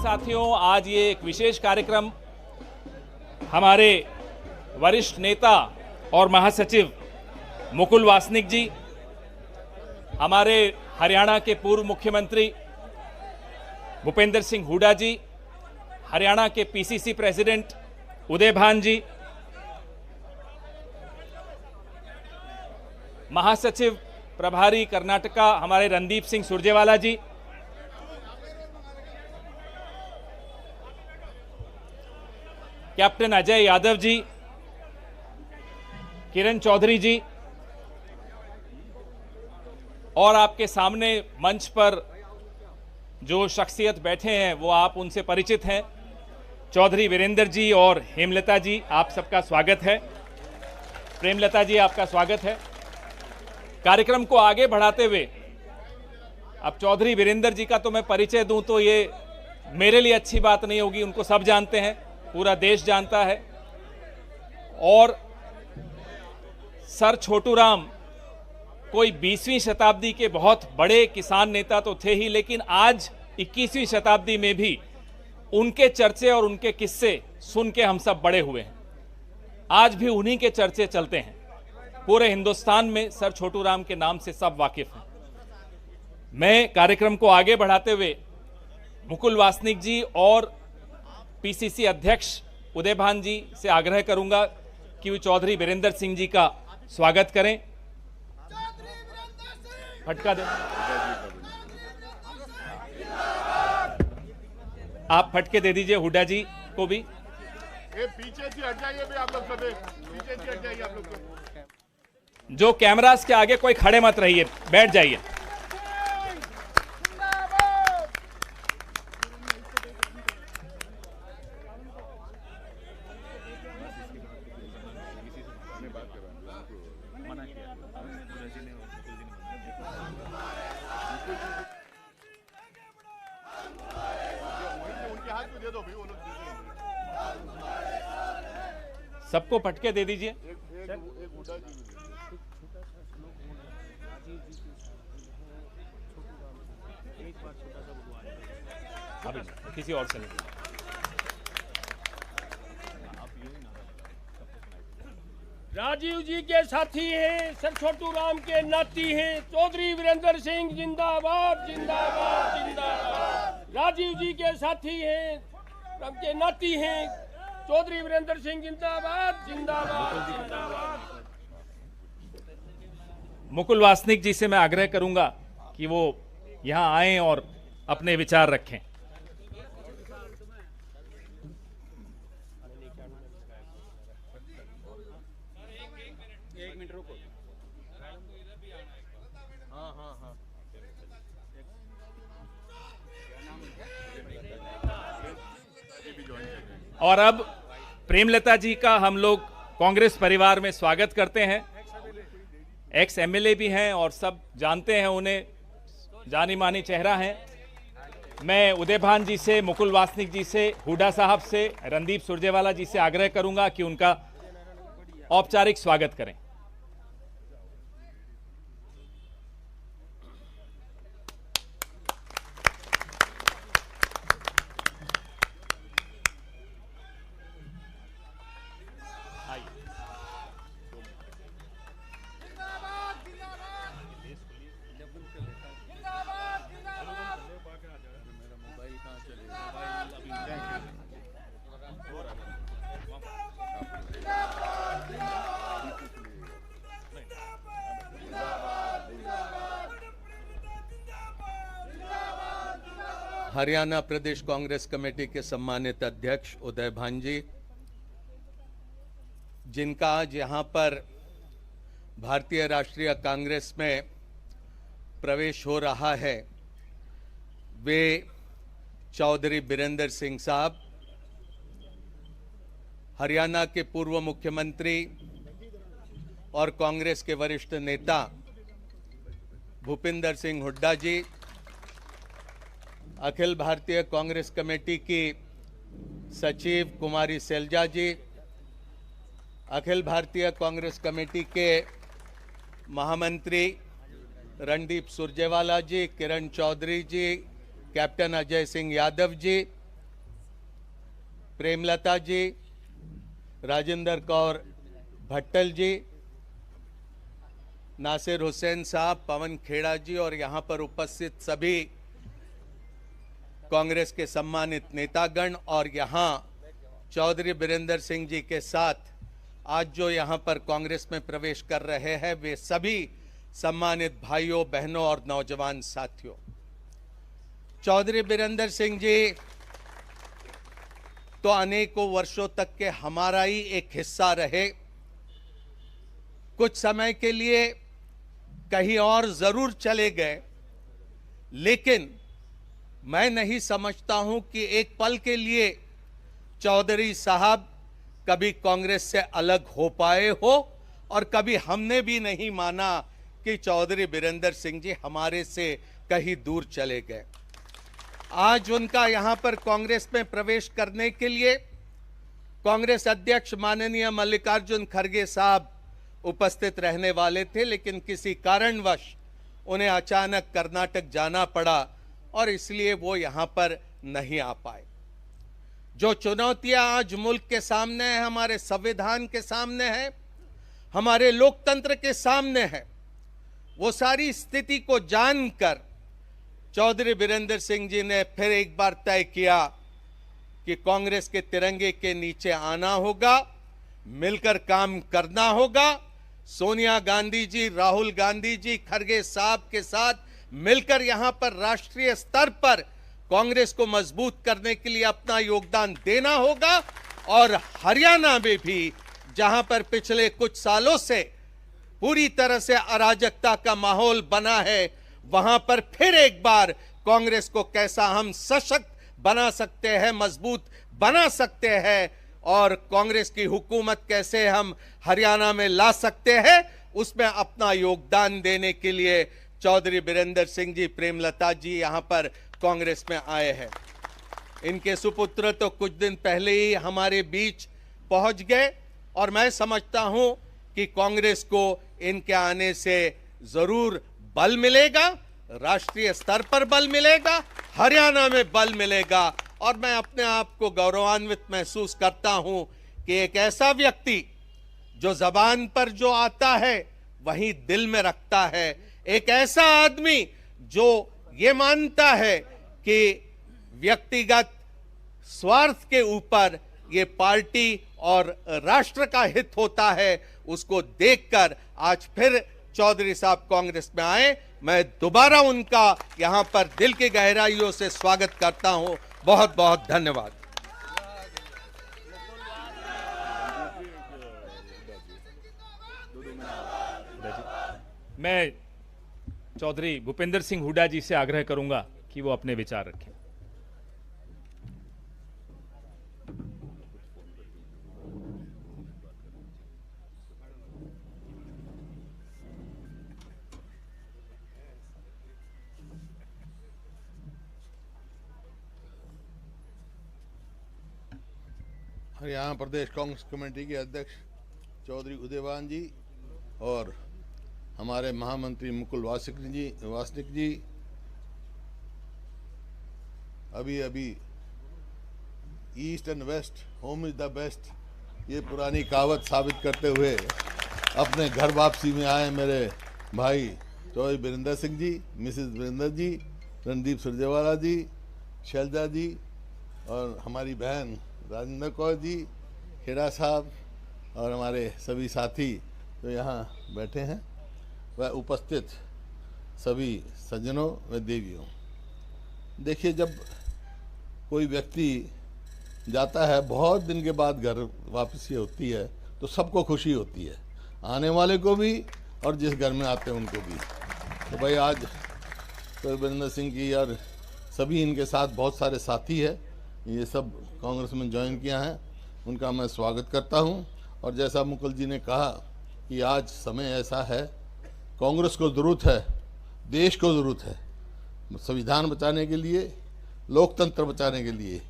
साथियों, आज ये एक विशेष कार्यक्रम हमारे वरिष्ठ नेता और महासचिव मुकुल वासनिक जी, हमारे हरियाणा के पूर्व मुख्यमंत्री भूपेंद्र सिंह हुड्डा जी, हरियाणा के पीसीसी प्रेसिडेंट उदय भान जी, महासचिव प्रभारी कर्नाटका हमारे रणदीप सिंह सुरजेवाला जी, कैप्टन अजय यादव जी, किरण चौधरी जी, और आपके सामने मंच पर जो शख्सियत बैठे हैं वो आप उनसे परिचित हैं। चौधरी वीरेंद्र जी और हेमलता जी, आप सबका स्वागत है। प्रेमलता जी, आपका स्वागत है। कार्यक्रम को आगे बढ़ाते हुए अब चौधरी वीरेंद्र जी का तो मैं परिचय दूं तो ये मेरे लिए अच्छी बात नहीं होगी, उनको सब जानते हैं, पूरा देश जानता है। और सर छोटूराम कोई 20वीं शताब्दी के बहुत बड़े किसान नेता तो थे ही, लेकिन आज 21वीं शताब्दी में भी उनके चर्चे और उनके किस्से सुन के हम सब बड़े हुए हैं। आज भी उन्हीं के चर्चे चलते हैं। पूरे हिंदुस्तान में सर छोटूराम के नाम से सब वाकिफ हैं। मैं कार्यक्रम को आगे बढ़ाते हुए मुकुल वासनिक जी और पीसीसी अध्यक्ष उदय भान जी से आग्रह करूंगा कि वो चौधरी वीरेंद्र सिंह जी का स्वागत करें। फटका दें, आप फटके दे दीजिए हुड्डा जी को भी। पीछे से हट जाइए भी आप लोग, सब पीछे से हट जाइए आप लोग। जो कैमरास के आगे कोई खड़े मत रहिए, बैठ जाइए। सबको फटके दे दीजिए। किसी और से नहीं। राजीव जी के साथी हैं, सर छोटूराम के नाती हैं, चौधरी वीरेंद्र सिंह जिंदाबाद जिंदाबाद जिंदाबाद। राजीव जी के साथी हैं, उनके नाती हैं, चौधरी वीरेंद्र सिंह जिंदाबाद जिंदाबाद जिंदाबाद। मुकुल वासनिक जी से मैं आग्रह करूंगा कि वो यहां आएं और अपने विचार रखें। एक मिनट रुको। हाँ हाँ हाँ। और अब प्रेमलता जी का हम लोग कांग्रेस परिवार में स्वागत करते हैं। एक्स एमएलए भी हैं और सब जानते हैं उन्हें, जानी मानी चेहरा हैं। मैं उदय भान जी से, मुकुल वासनिक जी से, हुड्डा साहब से, रणदीप सुरजेवाला जी से आग्रह करूंगा कि उनका औपचारिक स्वागत करें। हरियाणा प्रदेश कांग्रेस कमेटी के सम्मानित अध्यक्ष उदय भान जी, जिनका आज यहाँ पर भारतीय राष्ट्रीय कांग्रेस में प्रवेश हो रहा है, वे चौधरी वीरेंद्र सिंह साहब, हरियाणा के पूर्व मुख्यमंत्री और कांग्रेस के वरिष्ठ नेता भूपेंद्र सिंह हुड्डा जी, अखिल भारतीय कांग्रेस कमेटी की सचिव कुमारी सैलजा जी, अखिल भारतीय कांग्रेस कमेटी के महामंत्री रणदीप सुरजेवाला जी, किरण चौधरी जी, कैप्टन अजय सिंह यादव जी, प्रेमलता जी, राजेंद्र कौर भट्टल जी, नासिर हुसैन साहब, पवन खेड़ा जी और यहाँ पर उपस्थित सभी कांग्रेस के सम्मानित नेतागण और यहाँ चौधरी बीरेंद्र सिंह जी के साथ आज जो यहाँ पर कांग्रेस में प्रवेश कर रहे हैं वे सभी सम्मानित भाइयों, बहनों और नौजवान साथियों। चौधरी बीरेंद्र सिंह जी तो अनेकों वर्षों तक के हमारा ही एक हिस्सा रहे। कुछ समय के लिए कहीं और जरूर चले गए, लेकिन मैं नहीं समझता हूं कि एक पल के लिए चौधरी साहब कभी कांग्रेस से अलग हो पाए हो और कभी हमने भी नहीं माना कि चौधरी बीरेंद्र सिंह जी हमारे से कहीं दूर चले गए। आज उनका यहां पर कांग्रेस में प्रवेश करने के लिए कांग्रेस अध्यक्ष माननीय मल्लिकार्जुन खड़गे साहब उपस्थित रहने वाले थे, लेकिन किसी कारणवश उन्हें अचानक कर्नाटक जाना पड़ा और इसलिए वो यहां पर नहीं आ पाए। जो चुनौतियां आज मुल्क के सामने हैं, हमारे संविधान के सामने है, हमारे लोकतंत्र के सामने है, वो सारी स्थिति को जानकर चौधरी बीरेंद्र सिंह जी ने फिर एक बार तय किया कि कांग्रेस के तिरंगे के नीचे आना होगा, मिलकर काम करना होगा। सोनिया गांधी जी, राहुल गांधी जी, खड़गे साहब के साथ मिलकर यहां पर राष्ट्रीय स्तर पर कांग्रेस को मजबूत करने के लिए अपना योगदान देना होगा और हरियाणा में भी जहां पर पिछले कुछ सालों से पूरी तरह से अराजकता का माहौल बना है, वहां पर फिर एक बार कांग्रेस को कैसा हम सशक्त बना सकते हैं, मजबूत बना सकते हैं और कांग्रेस की हुकूमत कैसे हम हरियाणा में ला सकते हैं, उसमें अपना योगदान देने के लिए चौधरी बीरेंद्र सिंह जी, प्रेमलता जी यहां पर कांग्रेस में आए हैं। इनके सुपुत्र तो कुछ दिन पहले ही हमारे बीच पहुंच गए और मैं समझता हूं कि कांग्रेस को इनके आने से जरूर बल मिलेगा, राष्ट्रीय स्तर पर बल मिलेगा, हरियाणा में बल मिलेगा और मैं अपने आप को गौरवान्वित महसूस करता हूं कि एक ऐसा व्यक्ति जो जबान पर जो आता है वही दिल में रखता है, एक ऐसा आदमी जो ये मानता है कि व्यक्तिगत स्वार्थ के ऊपर ये पार्टी और राष्ट्र का हित होता है, उसको देखकर आज फिर चौधरी साहब कांग्रेस में आए। मैं दोबारा उनका यहां पर दिल की गहराइयों से स्वागत करता हूं। बहुत बहुत धन्यवाद। मैं चौधरी भूपेंद्र सिंह हुड्डा जी से आग्रह करूंगा कि वो अपने विचार रखें। हरियाणा प्रदेश कांग्रेस कमेटी के अध्यक्ष चौधरी उदयवान जी और हमारे महामंत्री मुकुल वासनिक जी, अभी east and west home is the best ये पुरानी कहावत साबित करते हुए अपने घर वापसी में आए मेरे भाई चौधरी बीरेंद्र सिंह जी, मिसेस बीरेंद्र जी, रणदीप सुरजेवाला जी, शैलजा जी और हमारी बहन राजेंद्र कौर जी, खेड़ा साहब और हमारे सभी साथी जो यहाँ बैठे हैं, वह उपस्थित सभी सज्जनों व देवियों। देखिए, जब कोई व्यक्ति जाता है, बहुत दिन के बाद घर वापसी होती है, तो सबको खुशी होती है, आने वाले को भी और जिस घर में आते हैं उनको भी। तो भाई आज तो बीरेंद्र सिंह जी और सभी इनके साथ बहुत सारे साथी हैं, ये सब कांग्रेस में ज्वाइन किया है, उनका मैं स्वागत करता हूं। और जैसा मुकुल जी ने कहा कि आज समय ऐसा है, कांग्रेस को ज़रूरत है, देश को ज़रूरत है, संविधान बचाने के लिए, लोकतंत्र बचाने के लिए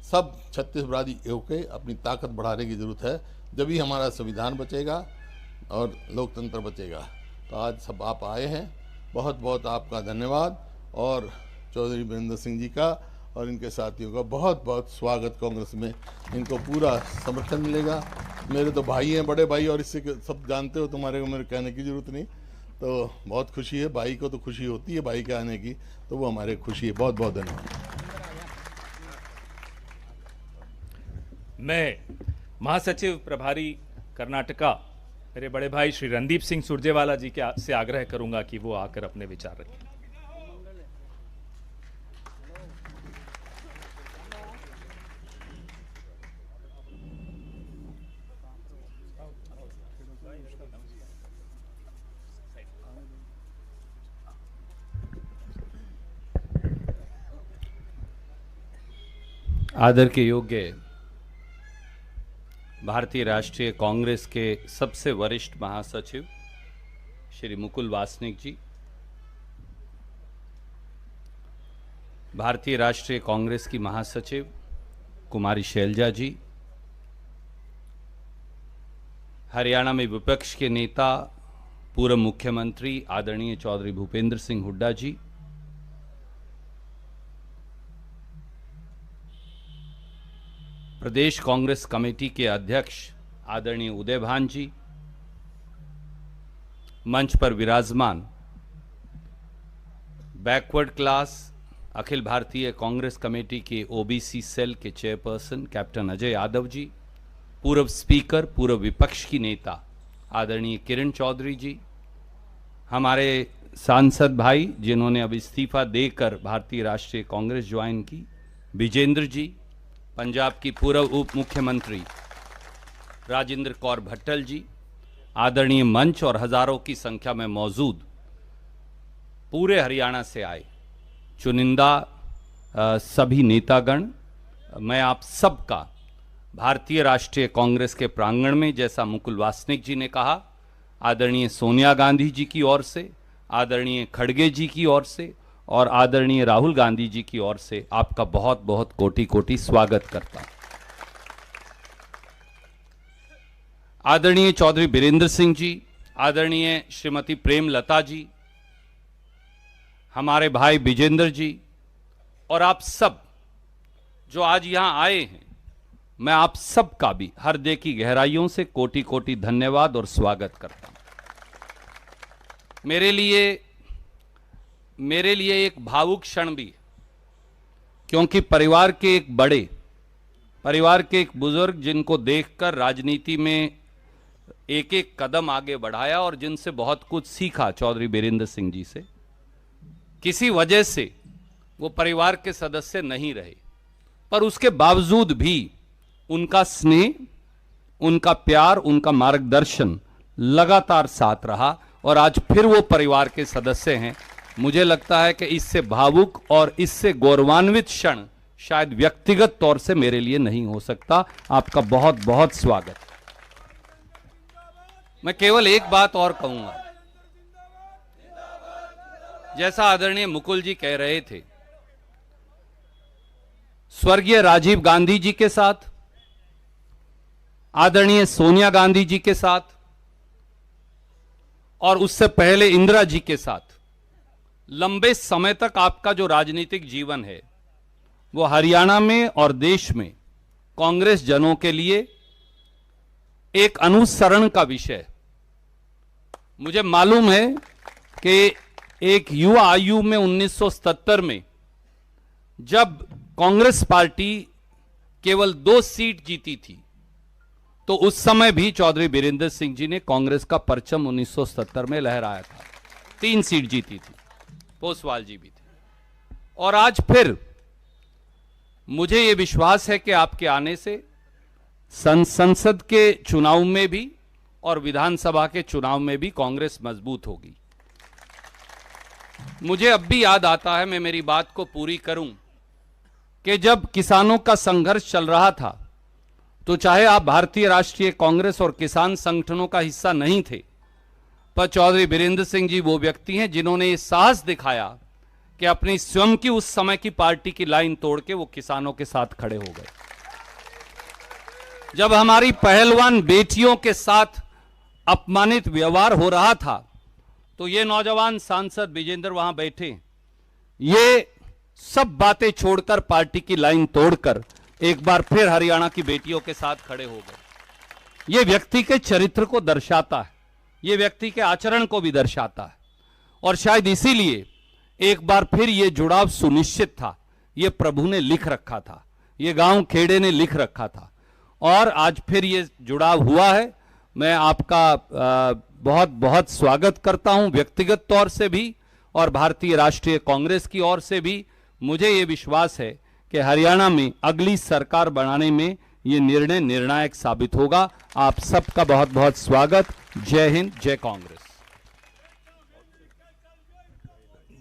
सब छत्तीसगढ़ी होकर अपनी ताकत बढ़ाने की ज़रूरत है। जब ही हमारा संविधान बचेगा और लोकतंत्र बचेगा। तो आज सब आप आए हैं, बहुत बहुत आपका धन्यवाद और चौधरी बीरेंद्र सिंह जी का और इनके साथियों का बहुत बहुत स्वागत। कांग्रेस में इनको पूरा समर्थन मिलेगा। मेरे तो भाई हैं, बड़े भाई, और इससे सब जानते हो, तुम्हारे को मेरे कहने की ज़रूरत नहीं। तो बहुत खुशी है, भाई को तो खुशी होती है भाई के आने की, तो वो हमारे खुशी है। बहुत बहुत धन्यवाद। मैं महासचिव प्रभारी कर्नाटका मेरे बड़े भाई श्री रणदीप सिंह सुरजेवाला जी के से आग्रह करूंगा कि वो आकर अपने विचार रखें। आदर के योग्य भारतीय राष्ट्रीय कांग्रेस के सबसे वरिष्ठ महासचिव श्री मुकुल वासनिक जी, भारतीय राष्ट्रीय कांग्रेस की महासचिव कुमारी शैलजा जी, हरियाणा में विपक्ष के नेता पूर्व मुख्यमंत्री आदरणीय चौधरी भूपेंद्र सिंह हुड्डा जी, प्रदेश कांग्रेस कमेटी के अध्यक्ष आदरणीय उदय भान जी, मंच पर विराजमान backward class Akhil Bharatiya Congress committee के ओबीसी सेल के चेयरपर्सन कैप्टन अजय यादव जी, पूर्व स्पीकर पूर्व विपक्ष की नेता आदरणीय किरण चौधरी जी, हमारे सांसद भाई जिन्होंने अब इस्तीफा देकर भारतीय राष्ट्रीय कांग्रेस ज्वाइन की, विजेंद्र जी, पंजाब की पूर्व उप मुख्यमंत्री राजेंद्र कौर भट्टल जी, आदरणीय मंच और हजारों की संख्या में मौजूद पूरे हरियाणा से आए चुनिंदा सभी नेतागण, मैं आप सबका भारतीय राष्ट्रीय कांग्रेस के प्रांगण में, जैसा मुकुल वासनिक जी ने कहा, आदरणीय सोनिया गांधी जी की ओर से, आदरणीय खड़गे जी की ओर से और आदरणीय राहुल गांधी जी की ओर से आपका बहुत बहुत कोटि कोटि स्वागत करता हूं। आदरणीय चौधरी बीरेंद्र सिंह जी, आदरणीय श्रीमती प्रेम लता जी, हमारे भाई विजेंद्र जी और आप सब जो आज यहां आए हैं, मैं आप सबका भी हृदय की गहराइयों से कोटि कोटि धन्यवाद और स्वागत करता हूं। मेरे लिए एक भावुक क्षण भी है, क्योंकि परिवार के एक बुजुर्ग जिनको देखकर राजनीति में एक एक कदम आगे बढ़ाया और जिनसे बहुत कुछ सीखा, चौधरी बीरेंद्र सिंह जी से, किसी वजह से वो परिवार के सदस्य नहीं रहे, पर उसके बावजूद भी उनका स्नेह, उनका प्यार, उनका मार्गदर्शन लगातार साथ रहा और आज फिर वो परिवार के सदस्य हैं। मुझे लगता है कि इससे भावुक और इससे गौरवान्वित क्षण शायद व्यक्तिगत तौर से मेरे लिए नहीं हो सकता। आपका बहुत बहुत स्वागत। मैं केवल एक बात और कहूंगा, जैसा आदरणीय मुकुल जी कह रहे थे, स्वर्गीय राजीव गांधी जी के साथ, आदरणीय सोनिया गांधी जी के साथ और उससे पहले इंदिरा जी के साथ लंबे समय तक आपका जो राजनीतिक जीवन है वो हरियाणा में और देश में कांग्रेस जनों के लिए एक अनुसरण का विषय है। मुझे मालूम है कि एक युवा आयु में 1977 में जब कांग्रेस पार्टी केवल 2 सीट जीती थी, तो उस समय भी चौधरी बीरेंद्र सिंह जी ने कांग्रेस का परचम 1970 में लहराया था। 3 सीट जीती थी, पोसवाल जी भी थे। और आज फिर मुझे यह विश्वास है कि आपके आने से संसद के चुनाव में भी और विधानसभा के चुनाव में भी कांग्रेस मजबूत होगी। मुझे अब भी याद आता है, मैं मेरी बात को पूरी करूं, कि जब किसानों का संघर्ष चल रहा था तो चाहे आप भारतीय राष्ट्रीय कांग्रेस और किसान संगठनों का हिस्सा नहीं थे, पर चौधरी बीरेंद्र सिंह जी वो व्यक्ति हैं जिन्होंने ये साहस दिखाया कि अपनी स्वयं की उस समय की पार्टी की लाइन तोड़ के वो किसानों के साथ खड़े हो गए। जब हमारी पहलवान बेटियों के साथ अपमानित व्यवहार हो रहा था, तो ये नौजवान सांसद विजेंद्र वहां बैठे, ये सब बातें छोड़कर, पार्टी की लाइन तोड़कर एक बार फिर हरियाणा की बेटियों के साथ खड़े हो गए। यह व्यक्ति के चरित्र को दर्शाता है, यह व्यक्ति के आचरण को भी दर्शाता है, और शायद इसीलिए एक बार फिर यह जुड़ाव सुनिश्चित था। यह प्रभु ने लिख रखा था, यह गांव खेड़े ने लिख रखा था, और आज फिर यह जुड़ाव हुआ है। मैं आपका बहुत बहुत स्वागत करता हूं, व्यक्तिगत तौर से भी और भारतीय राष्ट्रीय कांग्रेस की ओर से भी। मुझे यह विश्वास है कि हरियाणा में अगली सरकार बनाने में यह निर्णय निर्णायक साबित होगा। आप सबका बहुत बहुत स्वागत। जय हिंद, जय कांग्रेस।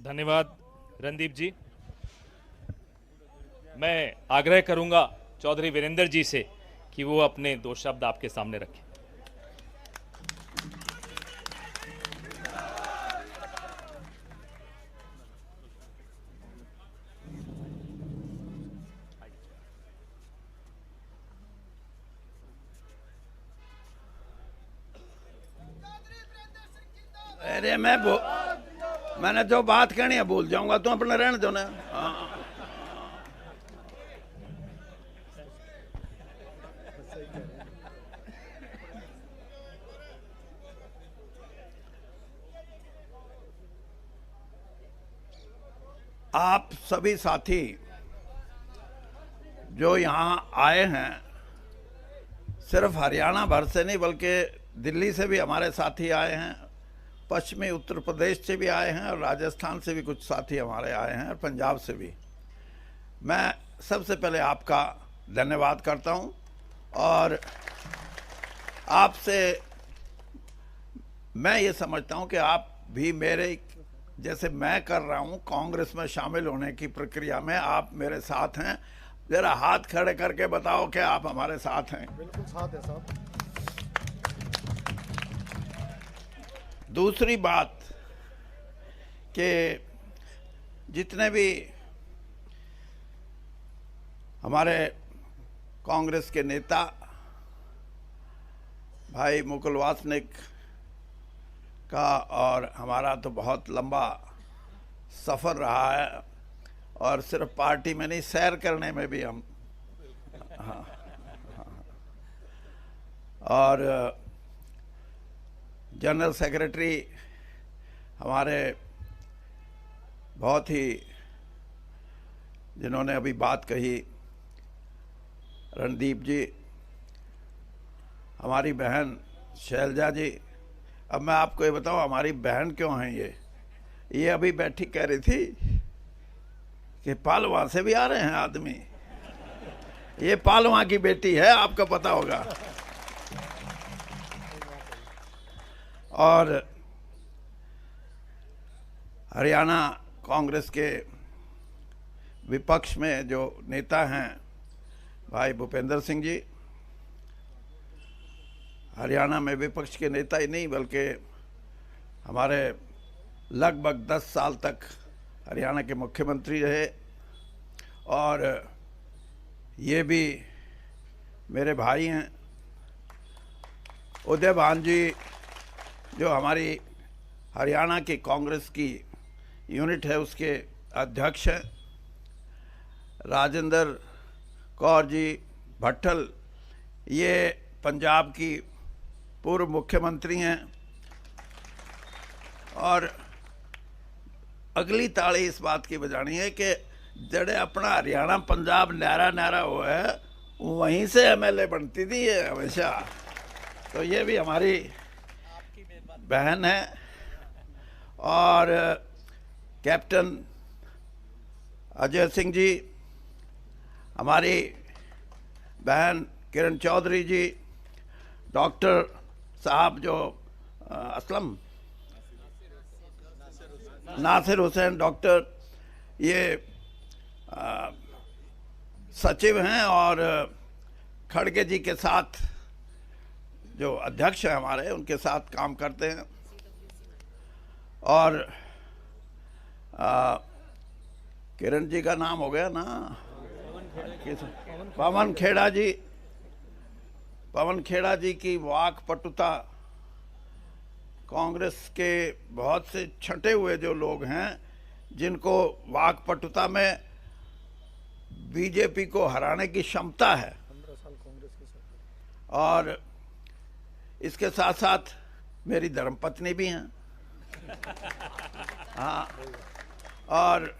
धन्यवाद रणदीप जी। मैं आग्रह करूंगा चौधरी वीरेंद्र जी से कि वो अपने 2 शब्द आपके सामने रखें। अरे मैंने जो बात कहनी है भूल जाऊंगा, तुम अपने रहने दो ना। हाँ। आप सभी साथी जो यहाँ आए हैं, सिर्फ हरियाणा भर से नहीं बल्कि दिल्ली से भी हमारे साथी आए हैं, पश्चिमी उत्तर प्रदेश से भी आए हैं, और राजस्थान से भी कुछ साथी हमारे आए हैं, और पंजाब से भी। मैं सबसे पहले आपका धन्यवाद करता हूं, और आपसे मैं ये समझता हूं कि आप भी मेरे जैसे मैं कर रहा हूं कांग्रेस में शामिल होने की प्रक्रिया में, आप मेरे साथ हैं। जरा हाथ खड़े करके बताओ कि आप हमारे साथ हैं। बिल्कुल साथ है साहब। दूसरी बात कि जितने भी हमारे कांग्रेस के नेता भाई मुकुल वासनिक का, और हमारा तो बहुत लंबा सफ़र रहा है, और सिर्फ पार्टी में नहीं, सैर करने में भी हम हाँ, और जनरल सेक्रेटरी हमारे बहुत ही, जिन्होंने अभी बात कही, रणदीप जी, हमारी बहन शैलजा जी। अब मैं आपको ये बताऊं हमारी बहन क्यों है ये अभी बैठी कह रही थी कि पालवा से भी आ रहे हैं आदमी। ये पालवा की बेटी है, आपको पता होगा। और हरियाणा कांग्रेस के विपक्ष में जो नेता हैं भाई भूपेंद्र सिंह जी, हरियाणा में विपक्ष के नेता ही नहीं बल्कि हमारे लगभग 10 साल तक हरियाणा के मुख्यमंत्री रहे, और ये भी मेरे भाई हैं। उदय भान जी जो हमारी हरियाणा की कांग्रेस की यूनिट है उसके अध्यक्ष हैं। राजेंद्र कौर जी भट्टल, ये पंजाब की पूर्व मुख्यमंत्री हैं। और अगली ताड़ी इस बात की बजानी है कि जड़े अपना हरियाणा पंजाब न्यारा न्यारा हुआ है, वहीं से एमएलए बनती थी ये हमेशा। तो ये भी हमारी बहन है। और कैप्टन अजय सिंह जी, हमारी बहन किरण चौधरी जी, डॉक्टर साहब जो असलम नासिर हुसैन डॉक्टर, ये सचिव हैं, और खड़गे जी के साथ जो अध्यक्ष हैं हमारे, उनके साथ काम करते हैं। और किरण जी का नाम हो गया ना, पवन खेड़ा जी। पवन खेड़ा जी की वाक पटुता, कांग्रेस के बहुत से छंटे हुए जो लोग हैं जिनको वाक पटुता में बीजेपी को हराने की क्षमता है। और इसके साथ साथ मेरी धर्मपत्नी भी हैं, हाँ, और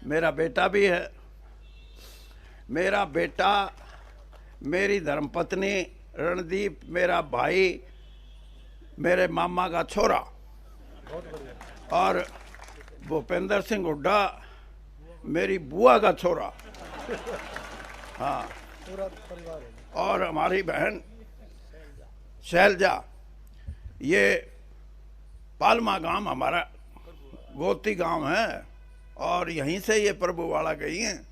मेरा बेटा भी है। मेरा बेटा, मेरी धर्मपत्नी, रणदीप मेरा भाई, मेरे मामा का छोरा, और भूपेंद्र सिंह हुड्डा मेरी बुआ का छोरा, हाँ, और हमारी बहन शैलजा। ये पालमा गांव हमारा गोती गांव है और यहीं से ये प्रभुवाड़ा गई हैं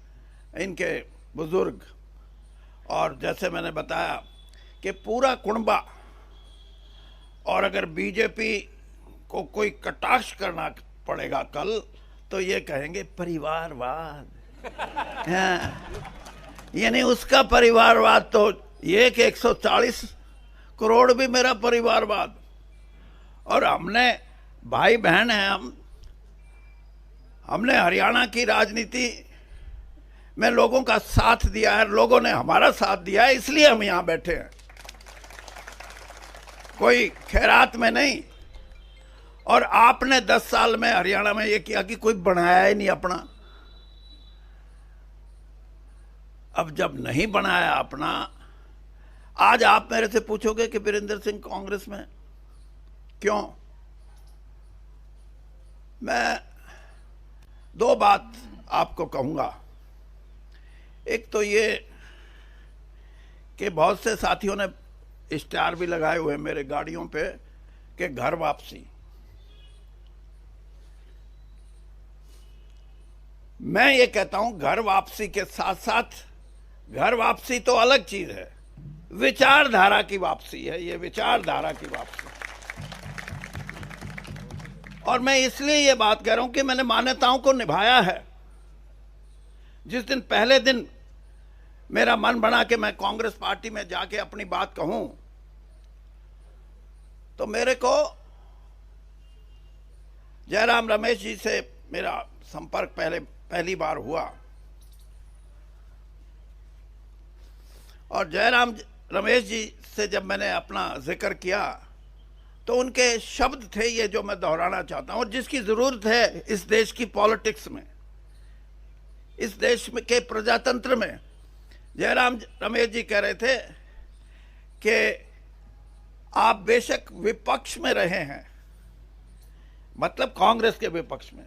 इनके बुजुर्ग। और जैसे मैंने बताया कि पूरा कुणबा, और अगर बीजेपी को कोई कटाक्ष करना पड़ेगा कल तो ये कहेंगे परिवारवाद। हाँ, यानी उसका परिवारवाद तो ये कि 140 करोड़ भी मेरा परिवारवाद। और हमने भाई बहन हैं, हमने हरियाणा की राजनीति में लोगों का साथ दिया है, लोगों ने हमारा साथ दिया है, इसलिए हम यहां बैठे हैं, कोई खैरात में नहीं। और आपने 10 साल में हरियाणा में ये किया कि कोई बनाया ही नहीं अपना। अब जब नहीं बनाया अपना, आज आप मेरे से पूछोगे कि वीरेंद्र सिंह कांग्रेस में क्यों? मैं 2 बात आपको कहूंगा। एक तो ये कि बहुत से साथियों ने स्टार भी लगाए हुए मेरे गाड़ियों पे कि घर वापसी। मैं ये कहता हूं घर वापसी के साथ साथ, घर वापसी तो अलग चीज है, विचारधारा की वापसी है, ये विचारधारा की वापसी। और मैं इसलिए ये बात कह रहा हूं कि मैंने मान्यताओं को निभाया है। जिस दिन पहले दिन मेरा मन बना कि मैं कांग्रेस पार्टी में जाके अपनी बात कहूं, तो मेरे को जयराम रमेश जी से मेरा संपर्क पहली बार हुआ। और जयराम रमेश जी से जब मैंने अपना जिक्र किया तो उनके शब्द थे ये जो मैं दोहराना चाहता हूं, और जिसकी जरूरत है इस देश की पॉलिटिक्स में, इस देश में के प्रजातंत्र में। जयराम रमेश जी कह रहे थे कि आप बेशक विपक्ष में रहे हैं, मतलब कांग्रेस के विपक्ष में,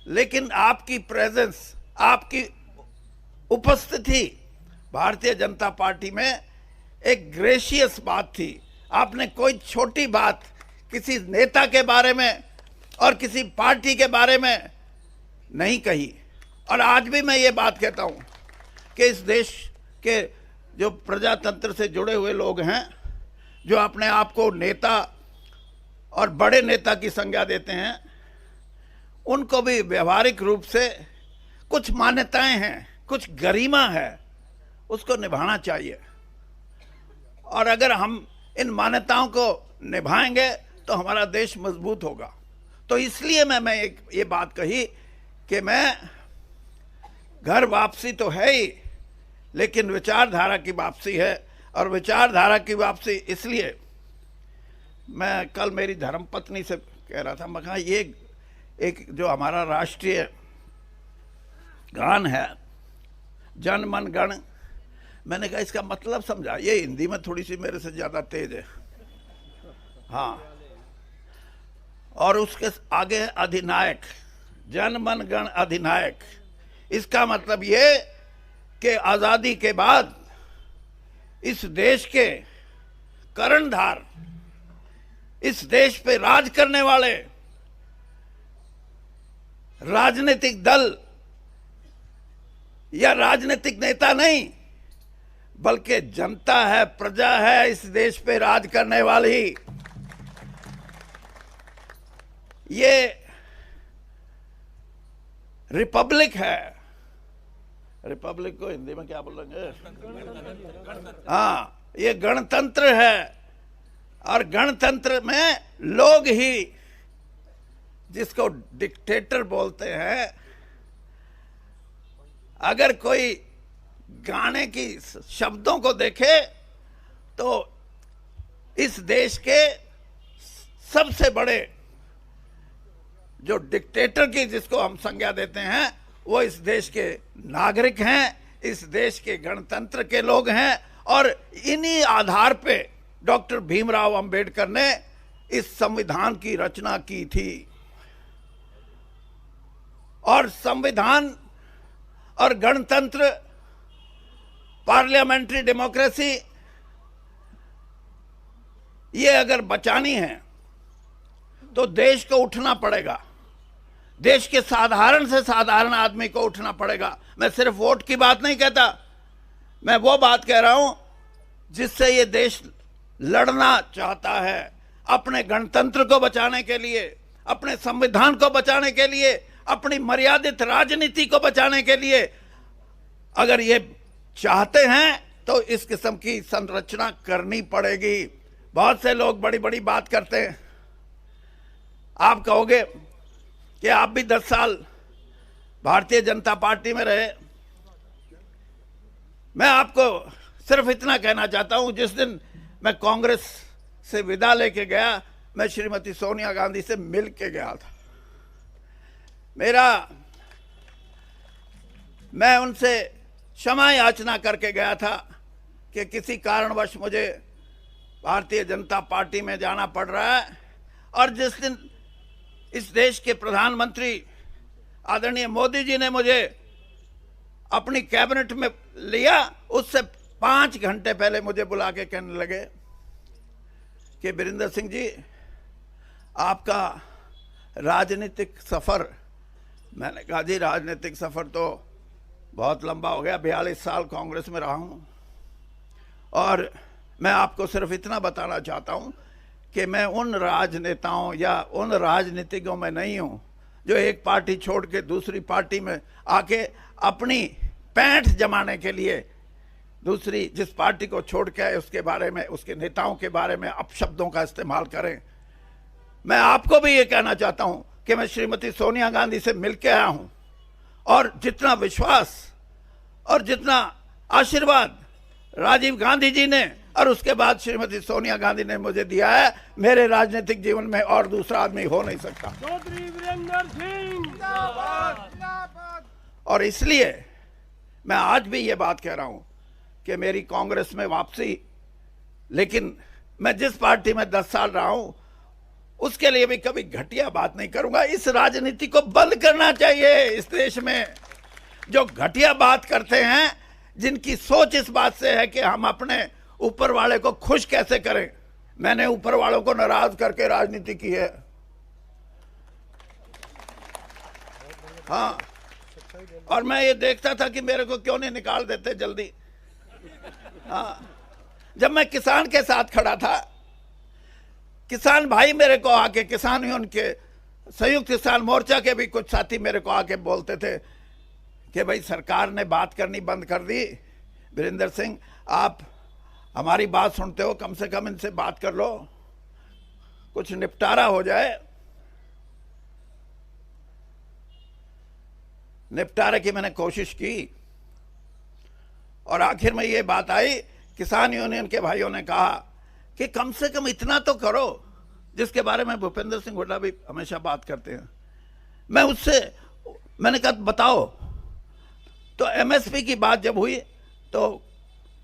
लेकिन आपकी प्रेजेंस, आपकी उपस्थिति भारतीय जनता पार्टी में एक ग्रेशियस बात थी। आपने कोई छोटी बात किसी नेता के बारे में और किसी पार्टी के बारे में नहीं कही। और आज भी मैं ये बात कहता हूं कि इस देश के जो प्रजातंत्र से जुड़े हुए लोग हैं, जो अपने आप को नेता और बड़े नेता की संज्ञा देते हैं, उनको भी व्यवहारिक रूप से कुछ मान्यताएं हैं, कुछ गरिमा है, उसको निभाना चाहिए। और अगर हम इन मान्यताओं को निभाएंगे तो हमारा देश मजबूत होगा। तो इसलिए मैं ये बात कही कि मैं घर वापसी तो है ही, लेकिन विचारधारा की वापसी है। और विचारधारा की वापसी इसलिए, मैं कल मेरी धर्मपत्नी से कह रहा था, मैं कहा ये एक जो हमारा राष्ट्रीय गान है जन मन गण, मैंने कहा इसका मतलब समझा। ये हिंदी में थोड़ी सी मेरे से ज्यादा तेज है, हाँ। और उसके आगे है अधिनायक, जन मन गण अधिनायक। इसका मतलब ये कि आजादी के बाद इस देश के कर्णधार, इस देश पे राज करने वाले राजनीतिक दल या राजनीतिक नेता नहीं, बल्कि जनता है, प्रजा है इस देश पे राज करने वाली। ये रिपब्लिक है। रिपब्लिक को हिंदी में क्या बोलेंगे? हाँ, ये गणतंत्र है। और गणतंत्र में लोग ही, जिसको डिक्टेटर बोलते हैं, अगर कोई गाने की शब्दों को देखे तो इस देश के सबसे बड़े जो डिक्टेटर की जिसको हम संज्ञा देते हैं वो इस देश के नागरिक हैं, इस देश के गणतंत्र के लोग हैं। और इन्हीं आधार पे डॉक्टर भीमराव अंबेडकर ने इस संविधान की रचना की थी। और संविधान और गणतंत्र, पार्लियामेंट्री डेमोक्रेसी, ये अगर बचानी है तो देश को उठना पड़ेगा। देश के साधारण से साधारण आदमी को उठना पड़ेगा। मैं सिर्फ वोट की बात नहीं कहता, मैं वो बात कह रहा हूं जिससे ये देश लड़ना चाहता है, अपने गणतंत्र को बचाने के लिए, अपने संविधान को बचाने के लिए, अपनी मर्यादित राजनीति को बचाने के लिए। अगर ये चाहते हैं तो इस किस्म की संरचना करनी पड़ेगी। बहुत से लोग बड़ी बड़ी बात करते हैं। आप कहोगे कि आप भी 10 साल भारतीय जनता पार्टी में रहे। मैं आपको सिर्फ इतना कहना चाहता हूं, जिस दिन मैं कांग्रेस से विदा लेके गया, मैं श्रीमती सोनिया गांधी से मिल के गया था। मैं उनसे क्षमा याचना करके गया था कि किसी कारणवश मुझे भारतीय जनता पार्टी में जाना पड़ रहा है। और जिस दिन इस देश के प्रधानमंत्री आदरणीय मोदी जी ने मुझे अपनी कैबिनेट में लिया, उससे 5 घंटे पहले मुझे बुला के कहने लगे कि वीरेंद्र सिंह जी, आपका राजनीतिक सफर। मैंने कहा जी राजनीतिक सफर तो बहुत लंबा हो गया, 42 साल कांग्रेस में रहा हूं। और मैं आपको सिर्फ इतना बताना चाहता हूं कि मैं उन राजनेताओं या उन राजनीतिकों में नहीं हूं जो एक पार्टी छोड़ के दूसरी पार्टी में आके अपनी पैंठ जमाने के लिए दूसरी जिस पार्टी को छोड़ के आए उसके बारे में, उसके नेताओं के बारे में अपशब्दों का इस्तेमाल करें। मैं आपको भी ये कहना चाहता हूं कि मैं श्रीमती सोनिया गांधी से मिलके आया हूं और जितना विश्वास और जितना आशीर्वाद राजीव गांधी जी ने और उसके बाद श्रीमती सोनिया गांधी ने मुझे दिया है, मेरे राजनीतिक जीवन में और दूसरा आदमी हो नहीं सकता। चौधरी वीरेंद्र सिंह जिंदाबाद। और इसलिए मैं आज भी ये बात कह रहा हूं कि मेरी कांग्रेस में वापसी, लेकिन मैं जिस पार्टी में 10 साल रहा हूं उसके लिए भी कभी घटिया बात नहीं करूंगा। इस राजनीति को बंद करना चाहिए। इस देश में जो घटिया बात करते हैं, जिनकी सोच इस बात से है कि हम अपने ऊपर वाले को खुश कैसे करें। मैंने ऊपर वालों को नाराज करके राजनीति की है। हाँ, और मैं ये देखता था कि मेरे को क्यों नहीं निकाल देते जल्दी। हाँ, जब मैं किसान के साथ खड़ा था, किसान भाई मेरे को आके, किसान यूनियन के संयुक्त किसान मोर्चा के भी कुछ साथी मेरे को आके बोलते थे कि भाई सरकार ने बात करनी बंद कर दी, वीरेंद्र सिंह आप हमारी बात सुनते हो, कम से कम इनसे बात कर लो, कुछ निपटारा हो जाए। निपटारे की मैंने कोशिश की और आखिर में ये बात आई, किसान यूनियन के भाइयों ने कहा कि कम से कम इतना तो करो जिसके बारे में भूपेंद्र सिंह हुड्डा भी हमेशा बात करते हैं। मैंने कहा बताओ। तो एमएसपी की बात जब हुई तो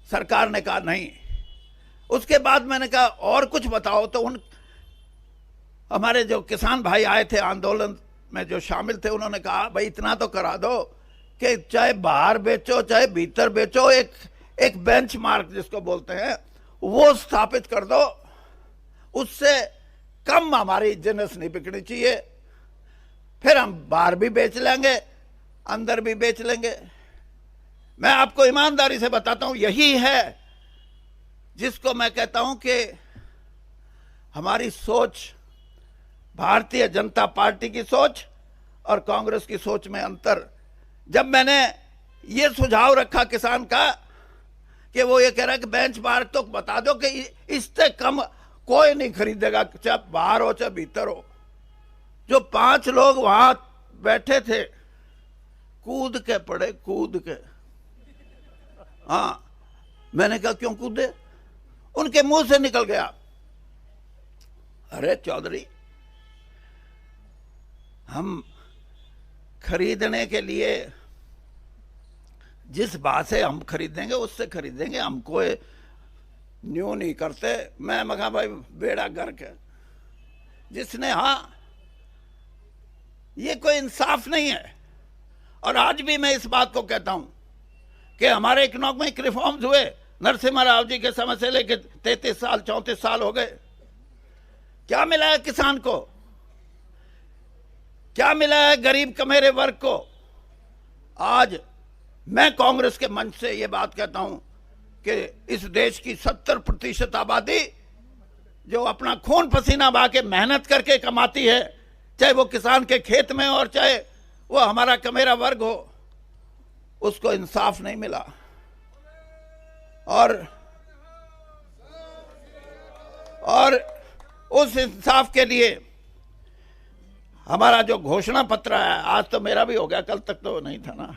सरकार ने कहा नहीं। उसके बाद मैंने कहा और कुछ बताओ। तो उन हमारे जो किसान भाई आए थे आंदोलन में जो शामिल थे, उन्होंने कहा भाई इतना तो करा दो कि चाहे बाहर बेचो चाहे भीतर बेचो, एक बेंचमार्क जिसको बोलते हैं वो स्थापित कर दो, उससे कम हमारी जिन्स नहीं बिकनी चाहिए, फिर हम बाहर भी बेच लेंगे अंदर भी बेच लेंगे। मैं आपको ईमानदारी से बताता हूं, यही है जिसको मैं कहता हूं कि हमारी सोच, भारतीय जनता पार्टी की सोच और कांग्रेस की सोच में अंतर। जब मैंने ये सुझाव रखा किसान का कि वो ये कह रहा है कि बेंचमार्क तो बता दो कि इससे कम कोई नहीं खरीदेगा, चाहे बाहर हो चाहे भीतर हो। जो 5 लोग वहां बैठे थे कूद के पड़े, कूद के। हाँ, मैंने कहा क्यों कूदे? उनके मुंह से निकल गया, अरे चौधरी, हम खरीदने के लिए जिस भाव से हम खरीदेंगे उससे खरीदेंगे, हम कोई न्यू नहीं करते। मैं मगा भाई बेड़ा गर्क है। जिसने, हाँ, ये कोई इंसाफ नहीं है। और आज भी मैं इस बात को कहता हूं कि हमारे इकोनॉमिक रिफॉर्म्स हुए नरसिम्हा राव जी के समय से लेकर 33 साल 34 साल हो गए। क्या मिला है किसान को? क्या मिला है गरीब कमेरे वर्ग को? आज मैं कांग्रेस के मंच से ये बात कहता हूं कि इस देश की 70% आबादी जो अपना खून पसीना बहा के मेहनत करके कमाती है, चाहे वो किसान के खेत में और चाहे वो हमारा कमेरा वर्ग हो, उसको इंसाफ नहीं मिला। और उस इंसाफ के लिए हमारा जो घोषणा पत्र है, आज तो मेरा भी हो गया, कल तक तो नहीं था ना,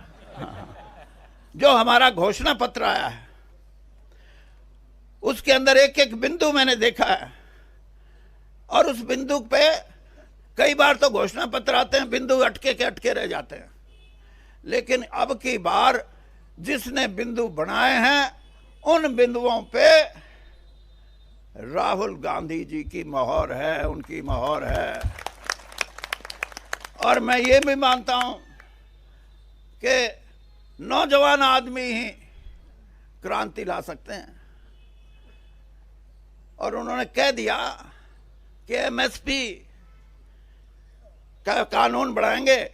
जो हमारा घोषणा पत्र आया है उसके अंदर एक एक बिंदु मैंने देखा है। और उस बिंदु पे कई बार तो घोषणा पत्र आते हैं, बिंदु अटके के अटके रह जाते हैं, लेकिन अब की बार जिसने बिंदु बनाए हैं उन बिंदुओं पे राहुल गांधी जी की मोहर है, उनकी मोहर है। और मैं ये भी मानता हूं कि नौजवान आदमी ही क्रांति ला सकते हैं। और उन्होंने कह दिया कि एमएसपी का कानून बढ़ाएंगे।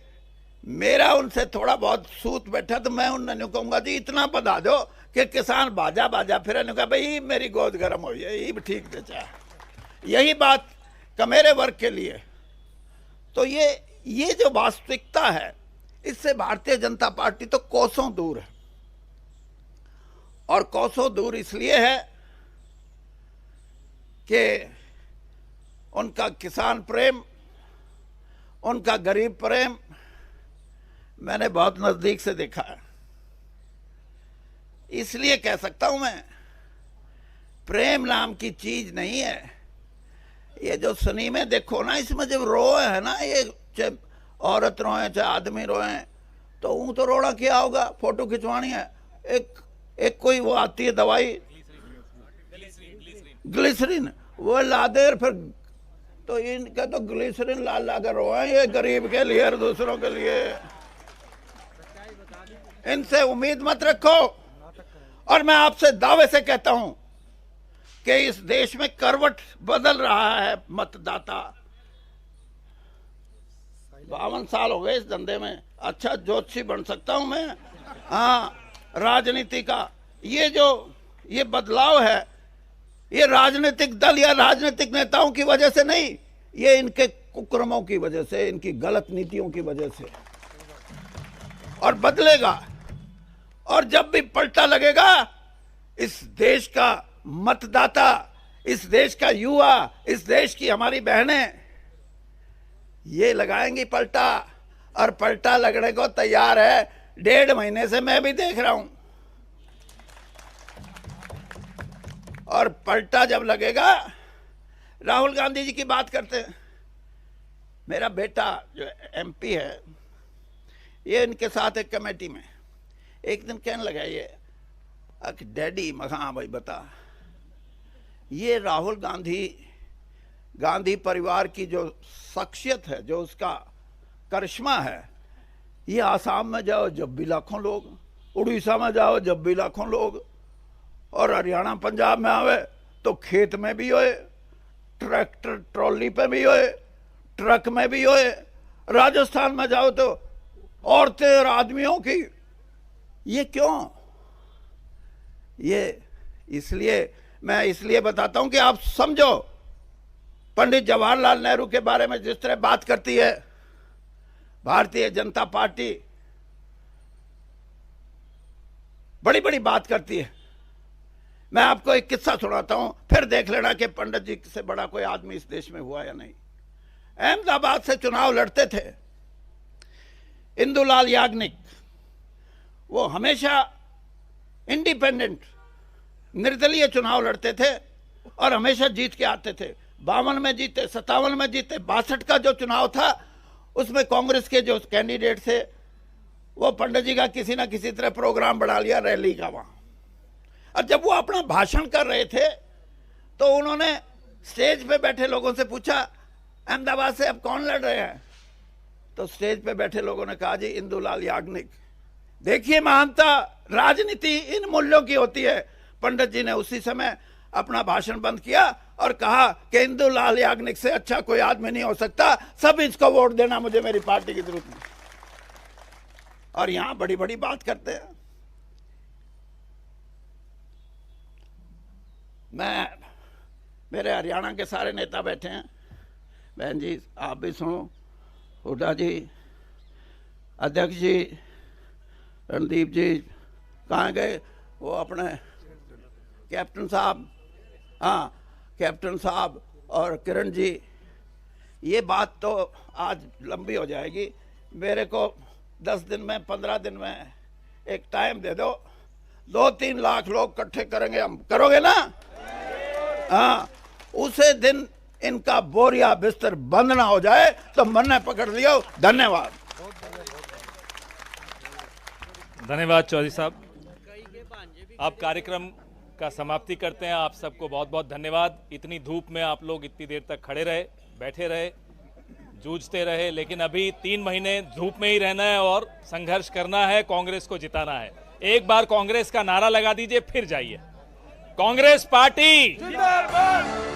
मेरा उनसे थोड़ा बहुत सूत बैठा तो मैं उन्होंने कहूंगा जी इतना बता दो कि किसान बाजा बाजा फिर कहा भाई मेरी गोद गर्म हो है, ये भी ठीक बेचा। यही बात कमेरे वर्ग के लिए। तो ये जो वास्तविकता है, इससे भारतीय जनता पार्टी तो कोसों दूर है। और कोसों दूर इसलिए है कि उनका किसान प्रेम, उनका गरीब प्रेम मैंने बहुत नजदीक से देखा है। इसलिए कह सकता हूं मैं, प्रेम नाम की चीज नहीं है। ये जो सिनेमे देखो ना, इसमें जब रोए है ना, ये चाहे औरत रोए चाहे आदमी रोए, तो ऊँ तो रोना क्या होगा, फोटो खिंचवानी है। एक कोई वो आती है दवाई ग्लिसरीन, वो ला दे, फिर तो इनका तो ग्लिसरीन ला ला कर रोए, ये गरीब के लिए और दूसरों के लिए। इनसे उम्मीद मत रखो। और मैं आपसे दावे से कहता हूं कि इस देश में करवट बदल रहा है मतदाता। 52 साल हो गए इस धंधे में, अच्छा ज्योतिषी बन सकता हूं मैं। हाँ, राजनीति का ये बदलाव है, ये राजनीतिक दल या राजनीतिक नेताओं की वजह से नहीं, ये इनके कुकर्मों की वजह से, इनकी गलत नीतियों की वजह से। और बदलेगा। और जब भी पलटा लगेगा, इस देश का मतदाता, इस देश का युवा, इस देश की हमारी बहनें ये लगाएंगी पलटा। और पलटा लगने को तैयार है। 1.5 महीने से मैं भी देख रहा हूं। और पलटा जब लगेगा, राहुल गांधी जी की बात करते हैं। मेरा बेटा जो एमपी है, ये इनके साथ एक कमेटी में एक दिन कहने लगा, ये डैडी, मैं हाँ भाई बता, ये राहुल गांधी परिवार की जो शख्सियत है, जो उसका करिश्मा है, ये आसाम में जाओ जब भी लाखों लोग, उड़ीसा में जाओ जब भी लाखों लोग, और हरियाणा पंजाब में आवे तो खेत में भी होए, ट्रैक्टर ट्रॉली पे भी होए, ट्रक में भी होए। राजस्थान में जाओ तो औरतें और आदमियों की। ये क्यों? ये इसलिए, मैं इसलिए बताता हूं कि आप समझो, पंडित जवाहरलाल नेहरू के बारे में जिस तरह बात करती है भारतीय जनता पार्टी, बड़ी बड़ी बात करती है। मैं आपको एक किस्सा सुनाता हूं, फिर देख लेना कि पंडित जी से बड़ा कोई आदमी इस देश में हुआ या नहीं। अहमदाबाद से चुनाव लड़ते थे इंदुलाल याग्निक, वो हमेशा इंडिपेंडेंट निर्दलीय चुनाव लड़ते थे और हमेशा जीत के आते थे। 52 में जीते, 57 में जीते, 62 का जो चुनाव था उसमें कांग्रेस के जो कैंडिडेट थे वो पंडित जी का किसी ना किसी तरह प्रोग्राम बढ़ा लिया रैली का वहां। और जब वो अपना भाषण कर रहे थे तो उन्होंने स्टेज पे बैठे लोगों से पूछा, अहमदाबाद से अब कौन लड़ रहे हैं? तो स्टेज पे बैठे लोगों ने कहा, जी इंदुलाल याग्निक। देखिए महानता राजनीति इन मूल्यों की होती है। पंडित जी ने उसी समय अपना भाषण बंद किया और कहा कि इंदुलाल याग्निक से अच्छा कोई आदमी नहीं हो सकता, सब इसको वोट देना, मुझे मेरी पार्टी की जरूरत नहीं। और यहां बड़ी बड़ी बात करते हैं। मेरे हरियाणा के सारे नेता बैठे हैं, बहन जी आप भी सुनो, हुड्डा जी, अध्यक्ष जी, रणदीप जी कहाँ गए, वो अपने कैप्टन साहब, हाँ कैप्टन साहब और किरण जी। ये बात तो आज लंबी हो जाएगी, मेरे को 10 दिन में 15 दिन में एक टाइम दे दो, 2-3 लाख लोग इकट्ठे करेंगे हम, करोगे ना? हाँ, उसे दिन इनका बोरिया बिस्तर बंद ना हो जाए तो मन पकड़ लियो। धन्यवाद। धन्यवाद चौधरी साहब। अब कार्यक्रम का समाप्ति करते हैं। आप सबको बहुत बहुत धन्यवाद। इतनी धूप में आप लोग इतनी देर तक खड़े रहे, बैठे रहे, जूझते रहे, लेकिन अभी 3 महीने धूप में ही रहना है और संघर्ष करना है, कांग्रेस को जिताना है। एक बार कांग्रेस का नारा लगा दीजिए, फिर जाइए। कांग्रेस पार्टी जिंदाबाद।